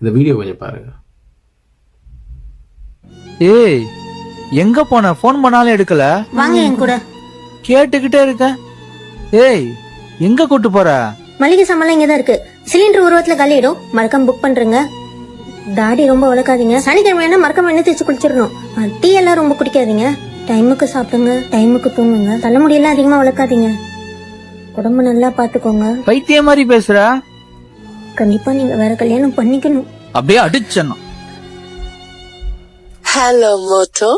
இந்த வீடியோ கொஞ்சம் பாருங்க. ஏய் எங்க போன? போன் பண்ணாலும் எடுக்கல. வாங்க என் கூட. கேட்டுக்கிட்டே இருக்க. ஏய் எங்க கூட்டு போற? மளிகை சாமான் இங்கதான் இருக்கு. சிலிண்டர் உருவத்துல காலிடும், மறக்காம புக் பண்றேங்க. தாடி ரொம்ப வளர்க்காதீங்க. சனிக்கிழமை மறக்காம எண்ணெய் தேய்ச்சி குளிச்சிடணும். டீ எல்லாம் ரொம்ப குடிக்காதீங்க. டைமுக்கு சாப்பிடுங்க, டைமுக்கு தூங்குங்க. தலைமுடியெல்லாம் அதிகமா வளர்க்காதீங்க. உடம்பு நல்லா பாத்துக்கோங்க. பைத்திய மாதிரி பேசுற. கண்டிப்பா நீங்க வேற கல்யாணம் பண்ணிக்கணும். அப்படியே அடிச்சணும். Hello Moto.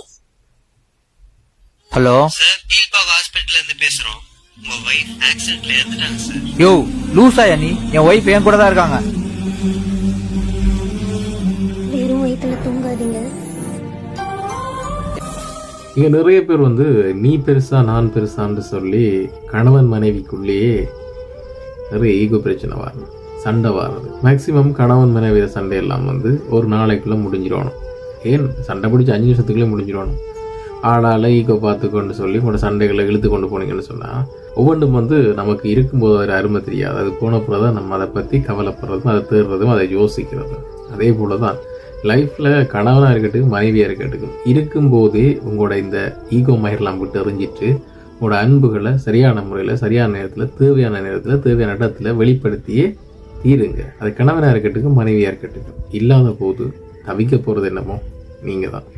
Hello sir, Kilpauk ஹாஸ்பிட்டல்ல இருந்து பேசுறோம். உங்க வைஃப் ஆக்சிடென்ட்ல இறந்துட்டாங்க சார். யோ லூசாயா நீ? என் ஒய்ஃப் என் கூட தான் இருக்காங்க. வெறும் வயிற்றுல தூங்காதீங்க. இங்க நிறைய பேர் வந்து நீ பெருசா நான் பெருசான்னு சொல்லி கணவன் மனைவிக்குள்ளேயே நிறைய ஈகோ பிரச்சனை வரணும், சண்டை வர்றது. மேக்சிமம் கணவன் மனைவி சண்டை எல்லாம் வந்து ஒரு நாளைக்குள்ள முடிஞ்சிடணும். ஏன் சண்டை பிடிச்சி 5 நிமிஷத்துக்குள்ளே முடிஞ்சிடணும். ஆளால் ஈகோ பார்த்துக்கொண்டு சொல்லி உங்களோட சண்டைகளை இழுத்து கொண்டு போனீங்கன்னு சொன்னால் ஒவ்வொன்றும் வந்து நமக்கு இருக்கும்போது ஒரு அருமை தெரியாது. அது போனப்புறம் தான் நம்ம அதை பற்றி கவலைப்படுறதும் அதை தேடுறதும் அதை யோசிக்கிறதும். அதே போல தான் லைஃப்பில் கணவனாக இருக்கட்டும் மனைவியாக இருக்கட்டும் இருக்கும்போதே உங்களோட இந்த ஈகோ மயிரெல்லாம் விட்டு எறிஞ்சிட்டு உங்களோட அன்புகளை சரியான முறையில் சரியான நேரத்தில் தேவையான இடத்துல வெளிப்படுத்தியே தீருங்க. அது கணவனாக இருக்கட்டும் மனைவியாக இருக்கட்டும். இல்லாத போது தவிக்க போகிறது என்னமோ நீங்கள் தான்.